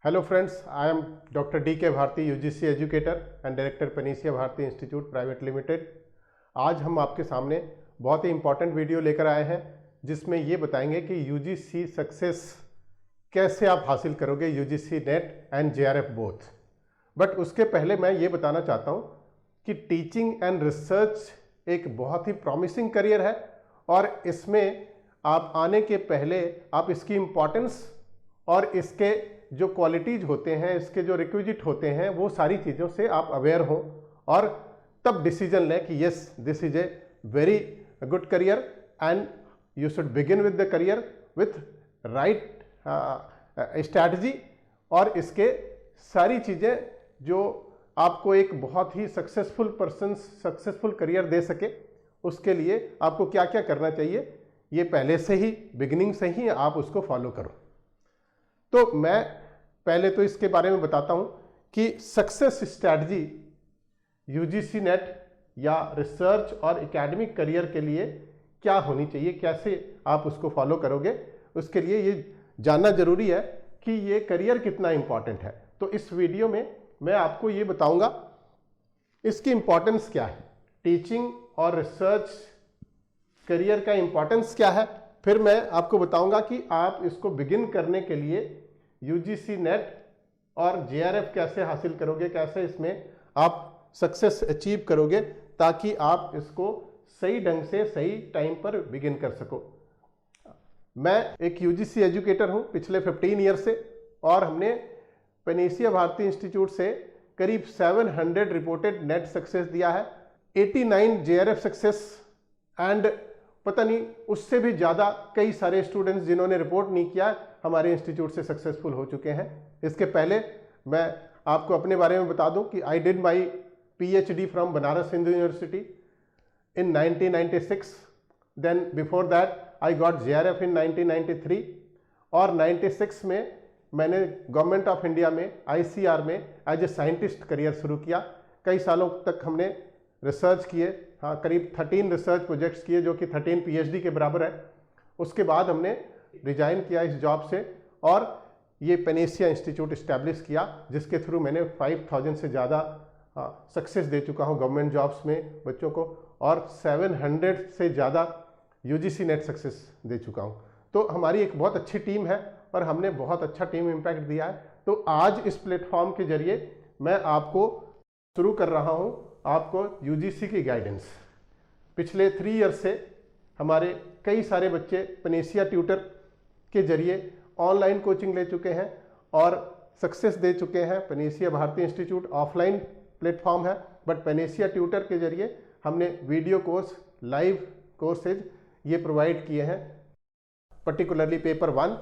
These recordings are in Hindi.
Hello friends, I am Dr. D.K. Bharti, UGC educator and Director Panacea Bharti Institute Private Limited। आज हम आपके सामने बहुत ही इम्पॉर्टेंट वीडियो लेकर आए हैं जिसमें ये बताएंगे कि UGC सक्सेस कैसे आप हासिल करोगे, UGC net and JRF both. But उसके पहले मैं ये बताना चाहता हूँ कि टीचिंग एंड रिसर्च एक बहुत ही प्रॉमिसिंग करियर है और इसमें आप आने के पहले आप इसकी इम्पॉर्टेंस और इसके जो क्वालिटीज होते हैं, इसके जो रिक्विजिट होते हैं, वो सारी चीज़ों से आप अवेयर हो और तब डिसीजन लें कि yes this is a very good career and you should begin with the career with right strategy और इसके सारी चीज़ें जो आपको एक बहुत ही सक्सेसफुल करियर दे सके, उसके लिए आपको क्या क्या करना चाहिए ये पहले से ही बिगिनिंग से ही आप उसको फॉलो करो। तो मैं पहले तो इसके बारे में बताता हूं कि सक्सेस स्ट्रैटेजी यूजीसी नेट या रिसर्च और एकेडमिक करियर के लिए क्या होनी चाहिए, कैसे आप उसको फॉलो करोगे। उसके लिए ये जानना जरूरी है कि ये करियर कितना इंपॉर्टेंट है। तो इस वीडियो में मैं आपको ये बताऊंगा इसकी इंपॉर्टेंस क्या है, टीचिंग और रिसर्च करियर का इंपॉर्टेंस क्या है। फिर मैं आपको बताऊंगा कि आप इसको बिगिन करने के लिए यूजीसी नेट और JRF कैसे हासिल करोगे, कैसे इसमें आप सक्सेस अचीव करोगे ताकि आप इसको सही ढंग से सही टाइम पर बिगिन कर सको। मैं एक UGC एजुकेटर हूं पिछले 15 ईयर से और हमने पेनेसिया भारती इंस्टीट्यूट से करीब 700 रिपोर्टेड नेट सक्सेस दिया है, 89 JRF सक्सेस एंड पता नहीं उससे भी ज़्यादा कई सारे स्टूडेंट्स जिन्होंने रिपोर्ट नहीं किया हमारे इंस्टीट्यूट से सक्सेसफुल हो चुके हैं। इसके पहले मैं आपको अपने बारे में बता दूं कि I did my PhD from Banaras Hindu university in 1996। Then before that I got JRF in 1993 और 96 में मैंने गवर्नमेंट ऑफ इंडिया में ICR में एज ए साइंटिस्ट करियर शुरू किया। कई सालों तक हमने रिसर्च किए, हाँ करीब 13 रिसर्च प्रोजेक्ट्स किए जो कि 13 PhD के बराबर है। उसके बाद हमने रिजाइन किया इस जॉब से और ये पेनेसिया इंस्टीट्यूट इस्टेब्लिश किया जिसके थ्रू मैंने 5000 से ज़्यादा सक्सेस दे चुका हूँ गवर्नमेंट जॉब्स में बच्चों को और 700 से ज़्यादा UGC नेट सक्सेस दे चुका हूँ। तो हमारी एक बहुत अच्छी टीम है और हमने बहुत अच्छा टीम इम्पैक्ट दिया है। तो आज इस प्लेटफॉर्म के जरिए मैं आपको शुरू कर रहा हूँ आपको UGC की गाइडेंस। पिछले 3 ईयर से हमारे कई सारे बच्चे पेनेसिया ट्यूटर के जरिए ऑनलाइन कोचिंग ले चुके हैं और सक्सेस दे चुके हैं। Panacea Bharati institute offline platform है बट पेनेसिया ट्यूटर के जरिए हमने वीडियो कोर्स, लाइव कोर्सेज ये प्रोवाइड किए हैं, particularly paper 1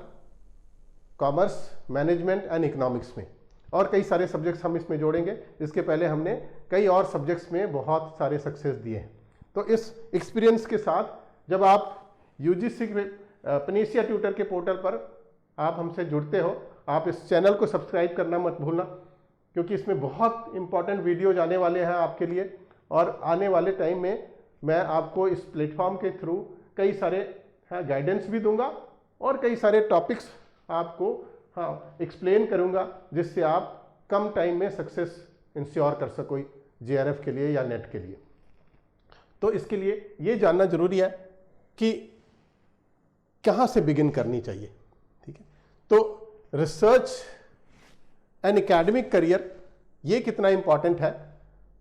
commerce, management and economics में, और कई सारे सब्जेक्ट्स हम इसमें जोड़ेंगे। इसके पहले हमने कई और सब्जेक्ट्स में बहुत सारे सक्सेस दिए हैं। तो इस एक्सपीरियंस के साथ जब आप UGC पेनेसिया ट्यूटर के पोर्टल पर आप हमसे जुड़ते हो, आप इस चैनल को सब्सक्राइब करना मत भूलना क्योंकि इसमें बहुत इंपॉर्टेंट वीडियोज आने वाले हैं आपके लिए और आने वाले टाइम में मैं आपको इस प्लेटफॉर्म के थ्रू कई सारे गाइडेंस भी दूंगा और कई सारे टॉपिक्स आपको एक्सप्लेन करूंगा जिससे आप कम टाइम में सक्सेस इंश्योर कर सको JRF के लिए या नेट के लिए। तो इसके लिए ये जानना जरूरी है कि कहाँ से बिगिन करनी चाहिए, ठीक है। तो रिसर्च एंड एकेडमिक करियर ये कितना इंपॉर्टेंट है,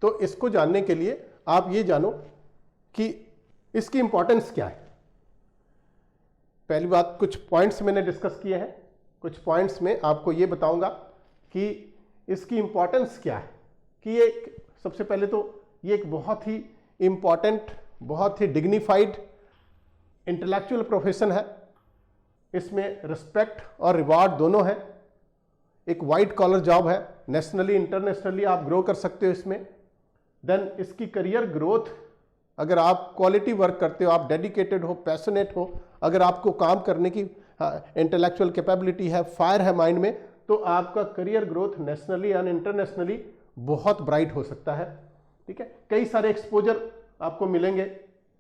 तो इसको जानने के लिए आप ये जानो कि इसकी इंपॉर्टेंस क्या है। पहली बात, कुछ पॉइंट्स मैंने डिस्कस किए हैं, कुछ पॉइंट्स में आपको ये बताऊंगा कि इसकी इंपॉर्टेंस क्या है। कि ये सबसे पहले तो ये एक बहुत ही इंपॉर्टेंट, बहुत ही डिग्निफाइड इंटेलेक्चुअल प्रोफेशन है। इसमें रिस्पेक्ट और रिवार्ड दोनों है। एक वाइट कॉलर जॉब है, नेशनली इंटरनेशनली आप ग्रो कर सकते हो इसमें। देन इसकी करियर ग्रोथ, अगर आप क्वालिटी वर्क करते हो, आप डेडिकेटेड हो, पैशनेट हो, अगर आपको काम करने की इंटेलेक्चुअल कैपेबिलिटी है, फायर है माइंड में, तो आपका career growth nationally and internationally बहुत ब्राइट हो सकता है, ठीक है। कई सारे एक्सपोजर आपको मिलेंगे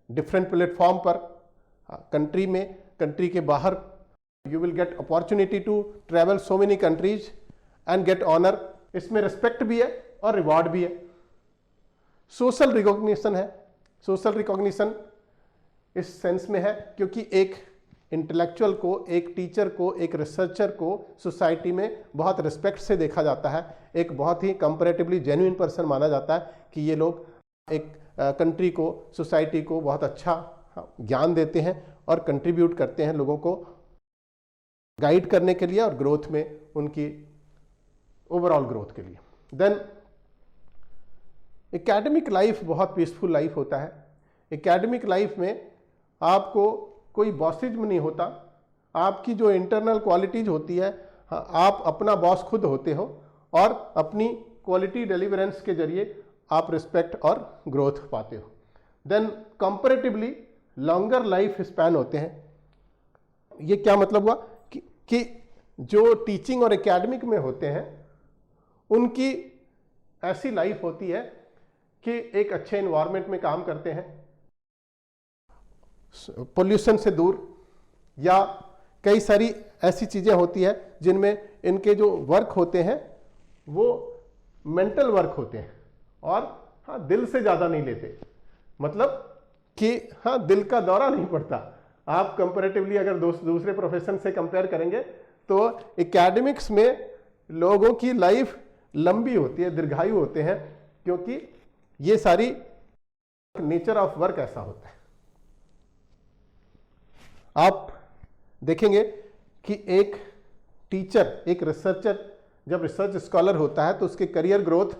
डिफरेंट प्लेटफॉर्म पर, कंट्री में, कंट्री के बाहर। You will get opportunity to travel so many countries and get honour, इसमें रिस्पेक्ट भी है और रिवॉर्ड भी है। सोशल रिकॉग्निशन है, सोशल रिकॉग्निशन इस सेंस में है क्योंकि एक इंटेलेक्चुअल को, एक टीचर को, एक रिसर्चर को सोसाइटी में बहुत रिस्पेक्ट से देखा जाता है, एक बहुत ही कंपैरेटिवली जेन्युइन पर्सन माना जाता है कि ये लोग एक कंट्री को, सोसाइटी को बहुत अच्छा ज्ञान देते हैं और कंट्रीब्यूट करते हैं लोगों को गाइड करने के लिए और ग्रोथ में, उनकी ओवरऑल ग्रोथ के लिए। देन एकेडमिक लाइफ बहुत पीसफुल लाइफ होता है। एकेडमिक लाइफ में आपको कोई बॉसिज्म नहीं होता, आपकी जो इंटरनल क्वालिटीज होती है, आप अपना बॉस खुद होते हो और अपनी क्वालिटी डिलीवरेंस के जरिए आप रिस्पेक्ट और ग्रोथ पाते हो। Then comparatively longer life span होते हैं। ये क्या मतलब हुआ कि जो टीचिंग और एकेडमिक में होते हैं उनकी ऐसी लाइफ होती है कि एक अच्छे एनवायरनमेंट में काम करते हैं, पोल्यूशन से दूर, या कई सारी ऐसी चीज़ें होती है जिनमें इनके जो वर्क होते हैं वो मेंटल वर्क होते हैं और हाँ दिल से ज़्यादा नहीं लेते, मतलब कि हाँ दिल का दौरा नहीं पड़ता। आप कंपैरेटिवली अगर दूसरे प्रोफेशन से कंपेयर करेंगे तो एकेडमिक्स में लोगों की लाइफ लंबी होती है, दीर्घायु होते हैं, क्योंकि ये सारी नेचर ऑफ वर्क ऐसा होता है। आप देखेंगे कि एक टीचर, एक रिसर्चर जब रिसर्च स्कॉलर होता है तो उसके करियर ग्रोथ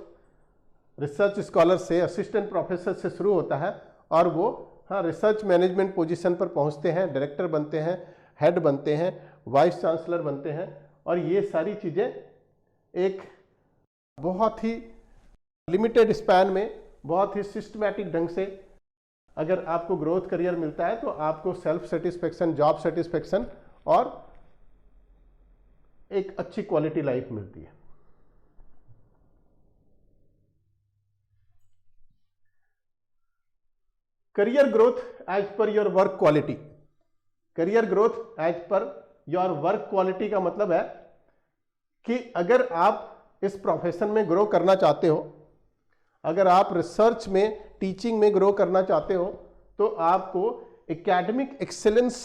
रिसर्च स्कॉलर से, असिस्टेंट प्रोफेसर से शुरू होता है और वो रिसर्च मैनेजमेंट पोजीशन पर पहुंचते हैं, डायरेक्टर बनते हैं, हेड बनते हैं, वाइस चांसलर बनते हैं। और ये सारी चीज़ें एक बहुत ही लिमिटेड स्पैन में, बहुत ही सिस्टमैटिक ढंग से अगर आपको ग्रोथ करियर मिलता है तो आपको सेल्फ सेटिस्फेक्शन, जॉब सेटिस्फेक्शन और एक अच्छी क्वालिटी लाइफ मिलती है। Career growth as per your work quality. Career growth as per your work quality का मतलब है कि अगर आप इस प्रोफेशन में ग्रो करना चाहते हो, अगर आप रिसर्च में, टीचिंग में ग्रो करना चाहते हो, तो आपको एकेडमिक एक्सेलेंस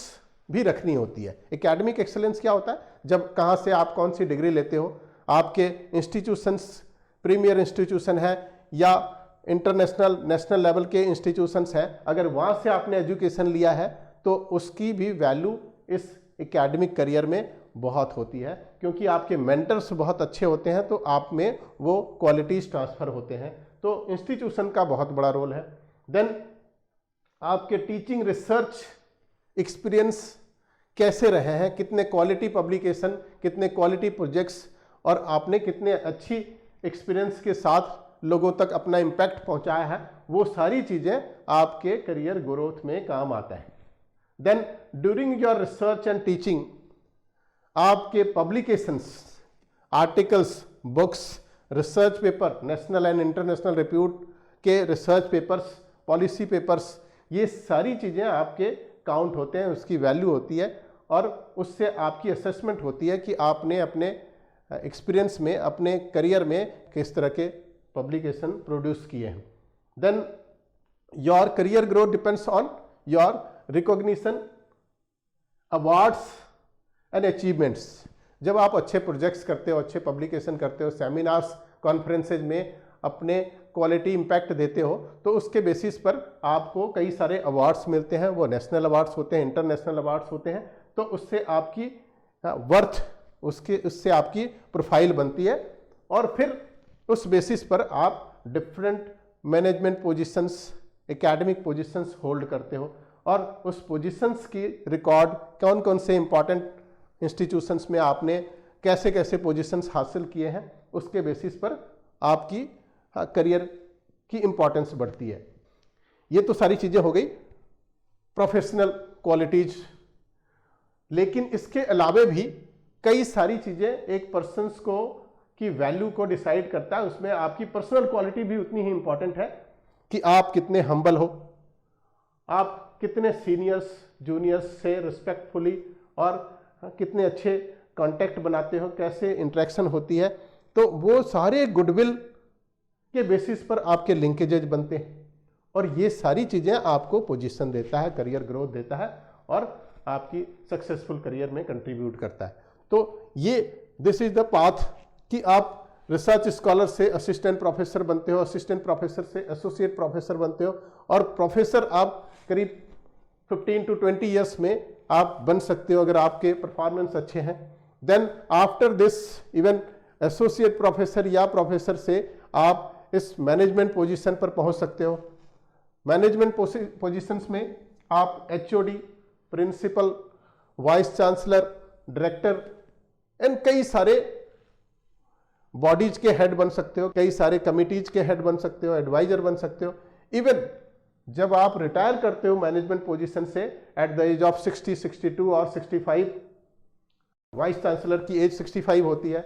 भी रखनी होती है। एकेडमिक एक्सेलेंस क्या होता है? जब कहाँ से आप कौन सी डिग्री लेते हो, आपके इंस्टीट्यूशंस प्रीमियर इंस्टीट्यूशन है या इंटरनेशनल, नेशनल लेवल के इंस्टीट्यूशंस हैं, अगर वहाँ से आपने एजुकेशन लिया है तो उसकी भी वैल्यू इस एकेडमिक करियर में बहुत होती है, क्योंकि आपके मेंटर्स बहुत अच्छे होते हैं तो आप में वो क्वालिटीज़ ट्रांसफ़र होते हैं। तो इंस्टीट्यूशन का बहुत बड़ा रोल है। देन आपके टीचिंग रिसर्च एक्सपीरियंस कैसे रहे हैं, कितने क्वालिटी पब्लिकेशन, कितने क्वालिटी प्रोजेक्ट्स और आपने कितने अच्छी एक्सपीरियंस के साथ लोगों तक अपना इम्पैक्ट पहुंचाया है, वो सारी चीज़ें आपके करियर ग्रोथ में काम आता है। Then during your research and teaching आपके publications, articles, books, research paper, national and international repute के रिसर्च पेपर्स, पॉलिसी पेपर्स, ये सारी चीज़ें आपके काउंट होते हैं, उसकी वैल्यू होती है और उससे आपकी असेसमेंट होती है कि आपने अपने एक्सपीरियंस में, अपने करियर में किस तरह के पब्लिकेशन प्रोड्यूस किए हैं। Then your career growth depends on your recognition, awards and achievements. जब आप अच्छे प्रोजेक्ट्स करते हो, अच्छे पब्लिकेशन करते हो, सेमिनार्स, कॉन्फ्रेंसेज में अपने क्वालिटी इम्पैक्ट देते हो, तो उसके बेसिस पर आपको कई सारे अवार्ड्स मिलते हैं। वो नेशनल अवार्ड्स होते हैं, इंटरनेशनल अवार्ड्स होते हैं। तो उससे आपकी वर्थ, उससे आपकी प्रोफाइल बनती है और फिर उस बेसिस पर आप different management positions, academic positions hold करते हो और उस पोजीशंस की रिकॉर्ड, कौन कौन से इंपॉर्टेंट इंस्टीट्यूशंस में आपने कैसे कैसे पोजीशंस हासिल किए हैं, उसके बेसिस पर आपकी करियर की इंपॉर्टेंस बढ़ती है। ये तो सारी चीज़ें हो गई प्रोफेशनल क्वालिटीज, लेकिन इसके अलावे भी कई सारी चीज़ें एक पर्सन्स को की वैल्यू को डिसाइड करता है। उसमें आपकी पर्सनल क्वालिटी भी उतनी ही इंपॉर्टेंट है कि आप कितने हम्बल हो, आप कितने सीनियर्स जूनियर्स से रिस्पेक्टफुली और कितने अच्छे कांटेक्ट बनाते हो, कैसे इंटरेक्शन होती है, तो वो सारे गुडविल के बेसिस पर आपके लिंकेजेज बनते हैं और ये सारी चीज़ें आपको पोजीशन देता है, करियर ग्रोथ देता है और आपकी सक्सेसफुल करियर में कंट्रीब्यूट करता है। तो ये दिस इज द पाथ कि आप रिसर्च स्कॉलर से असिस्टेंट प्रोफेसर बनते हो, असिस्टेंट प्रोफेसर से एसोसिएट प्रोफेसर बनते हो और प्रोफेसर आप करीब 15 to 20 ईयर्स में आप बन सकते हो अगर आपके परफॉर्मेंस अच्छे हैं। Then after this even associate professor या प्रोफेसर से आप इस मैनेजमेंट पोजीशन पर पहुंच सकते हो। मैनेजमेंट पोजीशंस में आप HOD, principal, vice chancellor, director and कई सारे बॉडीज के हेड बन सकते हो, कई सारे कमिटीज के हेड बन सकते हो, एडवाइजर बन सकते हो। इवन जब आप रिटायर करते हो मैनेजमेंट पोजीशन से एट द एज ऑफ 60, 62 और 65, वाइस चांसलर की एज 65 होती है,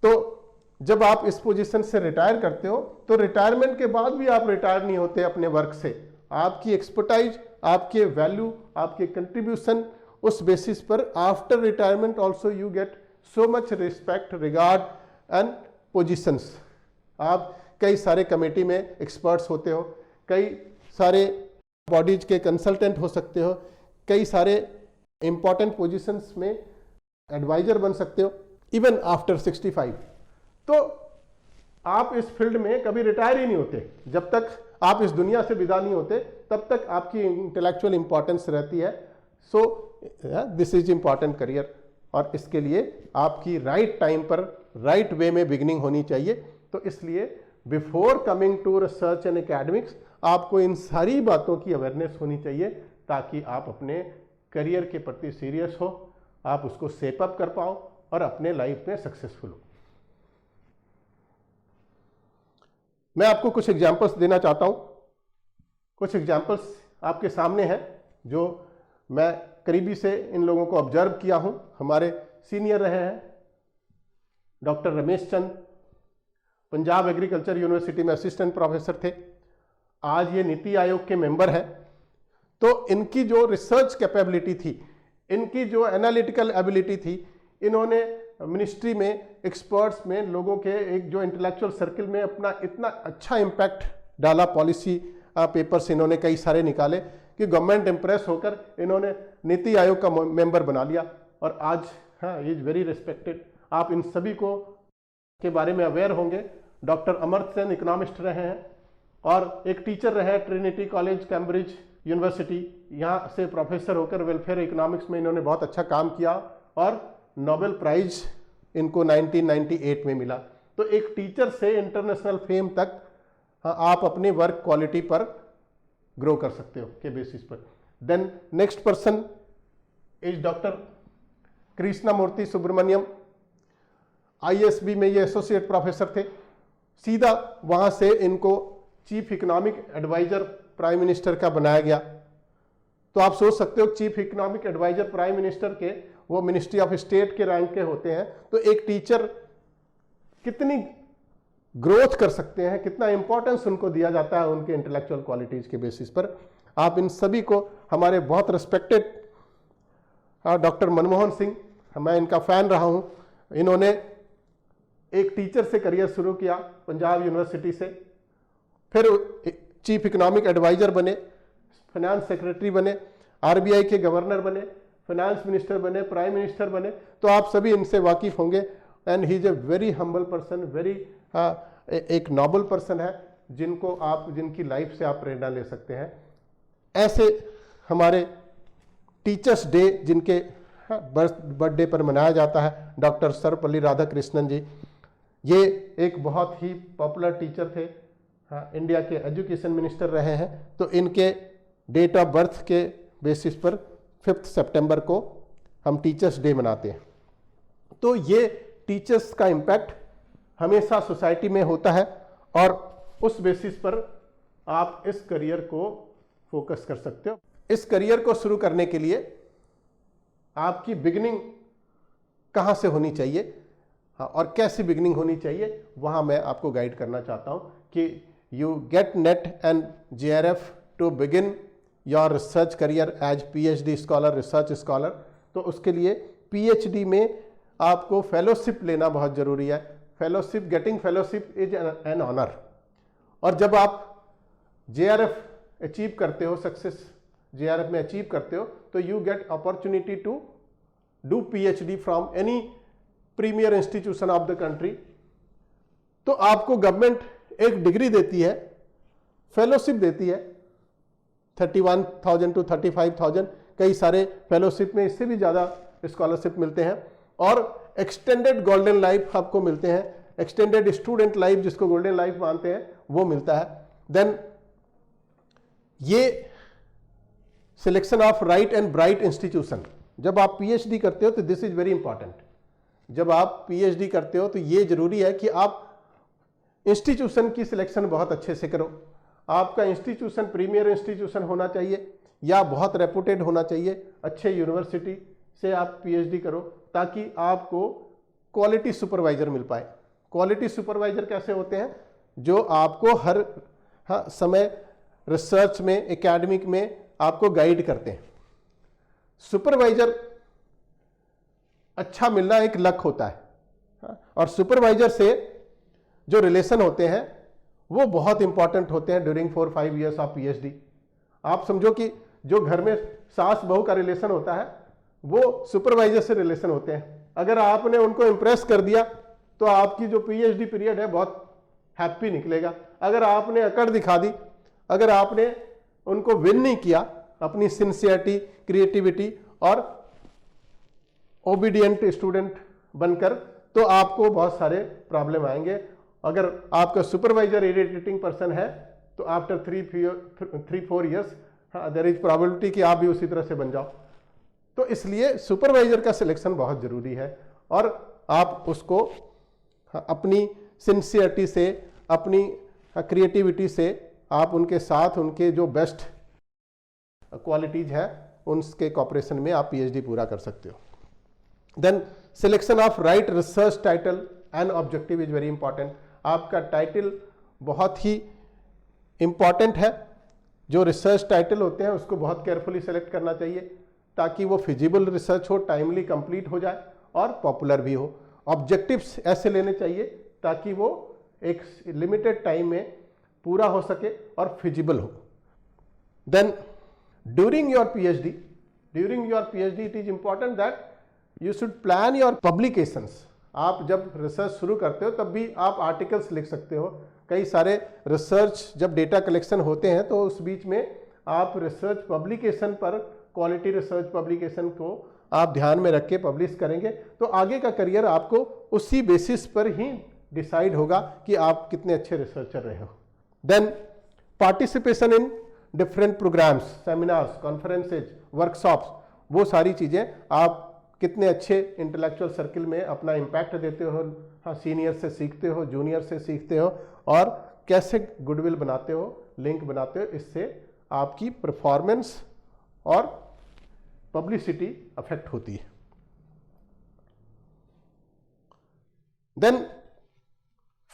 तो जब आप इस पोजीशन से रिटायर करते हो तो रिटायरमेंट के बाद भी आप रिटायर नहीं होते अपने वर्क से। आपकी एक्सपर्टाइज, आपके वैल्यू, आपके कंट्रीब्यूशन, उस बेसिस पर after retirement also you get so much respect, regard and positions. आप कई सारे कमेटी में एक्सपर्ट्स होते हो, कई सारे बॉडीज के कंसल्टेंट हो सकते हो, कई सारे इंपॉर्टेंट पोजीशंस में एडवाइजर बन सकते हो इवन आफ्टर 65। तो आप इस फील्ड में कभी रिटायर ही नहीं होते। जब तक आप इस दुनिया से विदा नहीं होते तब तक आपकी इंटेलेक्चुअल इंपॉर्टेंस रहती है। So this is important career और इसके लिए आपकी राइट टाइम पर राइट वे में बिगिनिंग होनी चाहिए। तो इसलिए before coming to research and academics आपको इन सारी बातों की अवेयरनेस होनी चाहिए ताकि आप अपने करियर के प्रति सीरियस हो, आप उसको शेप अप कर पाओ और अपने लाइफ में सक्सेसफुल हो। मैं आपको कुछ एग्जाम्पल्स देना चाहता हूं। कुछ एग्जाम्पल्स आपके सामने हैं जो मैं करीबी से इन लोगों को ऑब्जर्व किया हूं। हमारे सीनियर रहे हैं doctor Ramesh Chand, Punjab agriculture university में असिस्टेंट प्रोफेसर थे, आज ये नीति आयोग के मेंबर हैं। तो इनकी जो रिसर्च कैपेबिलिटी थी, इनकी जो एनालिटिकल एबिलिटी थी, इन्होंने मिनिस्ट्री में, एक्सपर्ट्स में, लोगों के एक जो इंटेलेक्चुअल सर्किल में अपना इतना अच्छा इम्पैक्ट डाला। पॉलिसी पेपर्स इन्होंने कई सारे निकाले कि गवर्नमेंट इम्प्रेस होकर इन्होंने नीति आयोग का मेंबर बना लिया और आज इज वेरी रिस्पेक्टेड। आप इन सभी को के बारे में अवेयर होंगे। डॉक्टर अमर्त्य सेन इकोनॉमिस्ट रहे हैं और एक टीचर रहे हैं ट्रिनिटी कॉलेज कैम्ब्रिज यूनिवर्सिटी, यहाँ से प्रोफेसर होकर वेलफेयर इकोनॉमिक्स में इन्होंने बहुत अच्छा काम किया और नोबेल प्राइज इनको 1998 में मिला। तो एक टीचर से इंटरनेशनल फेम तक आप अपनी वर्क क्वालिटी पर ग्रो कर सकते हो के बेसिस पर। Then next person is doctor Krishnamurthy Subramanian. ISB में ये एसोसिएट प्रोफेसर थे। सीधा वहाँ से इनको chief economic adviser prime minister का बनाया गया। तो आप सोच सकते हो chief economic adviser prime minister के वो मिनिस्ट्री ऑफ स्टेट के रैंक के होते हैं। तो एक टीचर कितनी ग्रोथ कर सकते हैं, कितना इंपॉर्टेंस उनको दिया जाता है उनके इंटेलेक्चुअल क्वालिटीज के बेसिस पर। आप इन सभी को, हमारे बहुत रिस्पेक्टेड डॉक्टर मनमोहन सिंह, मैं इनका फैन रहा हूं। इन्होंने एक टीचर से करियर शुरू किया पंजाब यूनिवर्सिटी से, फिर चीफ इकोनॉमिक एडवाइजर बने, फाइनेंस सेक्रेटरी बने, आरबीआई के गवर्नर बने, फाइनेंस मिनिस्टर बने, प्राइम मिनिस्टर बने। तो आप सभी इनसे वाकिफ होंगे। And he is a very humble person, very एक नोबल पर्सन है जिनको आप, जिनकी लाइफ से आप प्रेरणा ले सकते हैं। ऐसे हमारे टीचर्स डे जिनके बर्थडे पर मनाया जाता है, डॉक्टर सर्वपल्ली राधाकृष्णन जी, ये एक बहुत ही पॉपुलर टीचर थे, इंडिया के एजुकेशन मिनिस्टर रहे हैं। तो इनके डेट ऑफ बर्थ के बेसिस पर 5 सितंबर को हम टीचर्स डे मनाते हैं। तो ये टीचर्स का इम्पैक्ट हमेशा सोसाइटी में होता है और उस बेसिस पर आप इस करियर को फोकस कर सकते हो। इस करियर को शुरू करने के लिए आपकी बिगिनिंग कहाँ से होनी चाहिए और कैसी बिगिनिंग होनी चाहिए, वहाँ मैं आपको गाइड करना चाहता हूँ कि you get NET and JRF to begin your research career as PhD scholar, research scholar. तो उसके लिए PhD में आपको फेलोशिप लेना बहुत ज़रूरी है। Fellowship, getting fellowship is an honour. और जब आप JRF अचीव करते हो, सक्सेस JRF में अचीव करते हो, तो you get opportunity to do PhD from any premier institution of the country. तो आपको गवर्नमेंट एक डिग्री देती है, फेलोशिप देती है 31,000 to 35,000, कई सारे फेलोशिप में इससे भी ज़्यादा स्कॉलरशिप मिलते हैं, और एक्सटेंडेड गोल्डन लाइफ आपको मिलते हैं, एक्सटेंडेड स्टूडेंट लाइफ जिसको गोल्डन लाइफ मानते हैं वो मिलता है। देन ये selection of right and bright institution, जब आप PhD करते हो तो दिस इज वेरी इंपॉर्टेंट। जब आप PhD करते हो तो ये जरूरी है कि आप इंस्टीट्यूशन की सिलेक्शन बहुत अच्छे से करो। आपका इंस्टीट्यूशन प्रीमियर इंस्टीट्यूशन होना चाहिए या बहुत रेपुटेड होना चाहिए, अच्छे यूनिवर्सिटी से आप PhD करो ताकि आपको क्वालिटी सुपरवाइजर मिल पाए। क्वालिटी सुपरवाइजर कैसे होते हैं? जो आपको हर समय रिसर्च में, एकेडमिक में आपको गाइड करते हैं। सुपरवाइजर अच्छा मिलना एक लक होता है, और सुपरवाइजर से जो रिलेशन होते हैं वो बहुत इंपॉर्टेंट होते हैं ड्यूरिंग 4-5 ईयर्स ऑफ PhD। आप समझो कि जो घर में सास बहू का रिलेशन होता है वो सुपरवाइजर से रिलेशन होते हैं। अगर आपने उनको इम्प्रेस कर दिया तो आपकी जो PhD पीरियड है बहुत हैप्पी निकलेगा। अगर आपने अकड़ दिखा दी, अगर आपने उनको विन नहीं किया अपनी सिंसियरिटी, क्रिएटिविटी और ओबीडियंट स्टूडेंट बनकर, तो आपको बहुत सारे प्रॉब्लम आएंगे। अगर आपका सुपरवाइजर इरिटेटिंग पर्सन है तो after 3-4 years there is probability कि आप भी उसी तरह से बन जाओ। तो इसलिए सुपरवाइजर का सिलेक्शन बहुत जरूरी है, और आप उसको अपनी सिंसियरिटी से, अपनी क्रिएटिविटी से आप उनके साथ उनके जो बेस्ट क्वालिटीज हैं उनके कॉपरेशन में आप PhD पूरा कर सकते हो। Then selection of right research title and objective is very important. आपका टाइटल बहुत ही इंपॉर्टेंट है। जो रिसर्च टाइटल होते हैं उसको बहुत केयरफुली सेलेक्ट करना चाहिए ताकि वो फिजिबल रिसर्च हो, टाइमली कंप्लीट हो जाए और पॉपुलर भी हो। ऑब्जेक्टिव्स ऐसे लेने चाहिए ताकि वो एक लिमिटेड टाइम में पूरा हो सके और फिजिबल हो। Then during your PhD it is important that you should plan your publications। आप जब रिसर्च शुरू करते हो तब भी आप आर्टिकल्स लिख सकते हो। कई सारे रिसर्च जब डेटा कलेक्शन होते हैं तो उस बीच में आप रिसर्च पब्लिकेशन पर, क्वालिटी रिसर्च पब्लिकेशन को आप ध्यान में रख के पब्लिश करेंगे तो आगे का करियर आपको उसी बेसिस पर ही डिसाइड होगा कि आप कितने अच्छे रिसर्चर रहे हो। Then participation in different programmes, seminars, conferences, workshops, वो सारी चीज़ें आप कितने अच्छे इंटेलेक्चुअल सर्किल में अपना इम्पैक्ट देते हो, सीनियर से सीखते हो, जूनियर से सीखते हो, और कैसे गुडविल बनाते हो, लिंक बनाते हो। इससे आपकी परफॉर्मेंस और पब्लिसिटी अफेक्ट होती है। देन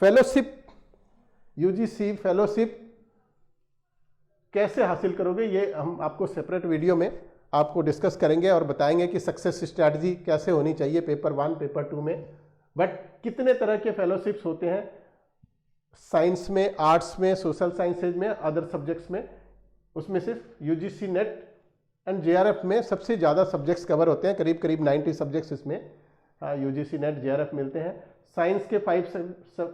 फेलोशिप, UGC फेलोशिप कैसे हासिल करोगे ये हम आपको सेपरेट वीडियो में आपको डिस्कस करेंगे और बताएंगे कि सक्सेस स्ट्रैटेजी कैसे होनी चाहिए पेपर 1, पेपर 2 में। बट कितने तरह के फेलोशिप्स होते हैं साइंस में, आर्ट्स में, सोशल साइंसेज में, अदर सब्जेक्ट्स में, उसमें सिर्फ UGC नेट एंड JRF में सबसे ज़्यादा सब्जेक्ट्स कवर होते हैं, करीब करीब 90 सब्जेक्ट्स इसमें UGC नेट JRF मिलते हैं। साइंस के 5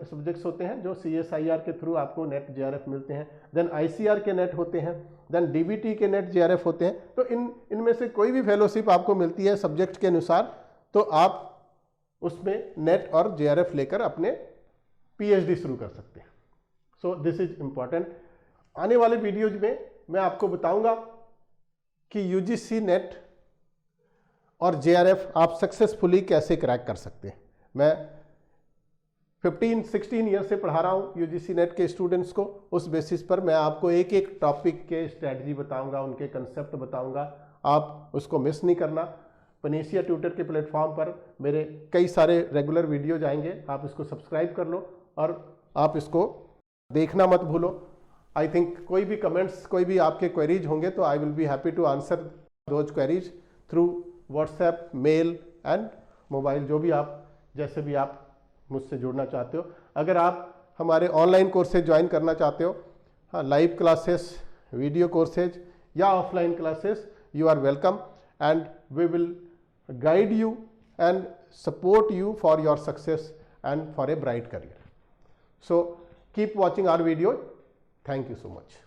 सब्जेक्ट्स होते हैं जो CSIR के थ्रू आपको नेट JRF मिलते हैं। देन ICR के नेट होते हैं, देन DBT के नेट JRF होते हैं। तो इनमें से कोई भी फेलोशिप आपको मिलती है सब्जेक्ट के अनुसार तो आप उसमें नेट और JRF लेकर अपने PhD शुरू कर सकते हैं। सो दिस इज इम्पॉर्टेंट। आने वाले वीडियोज में मैं आपको बताऊंगा कि UGC नेट और JRF आप सक्सेसफुली कैसे क्रैक कर सकते हैं। मैं 15-16 ईयर से पढ़ा रहा हूँ UGC नेट के स्टूडेंट्स को। उस बेसिस पर मैं आपको एक एक टॉपिक के स्ट्रैटेजी बताऊंगा, उनके कंसेप्ट बताऊंगा। आप उसको मिस नहीं करना। पनीसिया ट्यूटर के प्लेटफॉर्म पर मेरे कई सारे रेगुलर वीडियोज आएंगे, आप इसको सब्सक्राइब कर लो और आप इसको देखना मत भूलो। आई थिंक कोई भी कमेंट्स, कोई भी आपके क्वेरीज होंगे तो I will be happy to answer those queries through WhatsApp, mail and mobile, जो भी आप जैसे भी आप मुझसे जुड़ना चाहते हो, अगर आप हमारे ऑनलाइन कोर्सेज ज्वाइन करना चाहते हो, हाँ, लाइव क्लासेस, वीडियो कोर्सेज या offline classes, you are welcome and we will guide you and support you for your success and for a bright career. So keep watching our video. Thank you so much.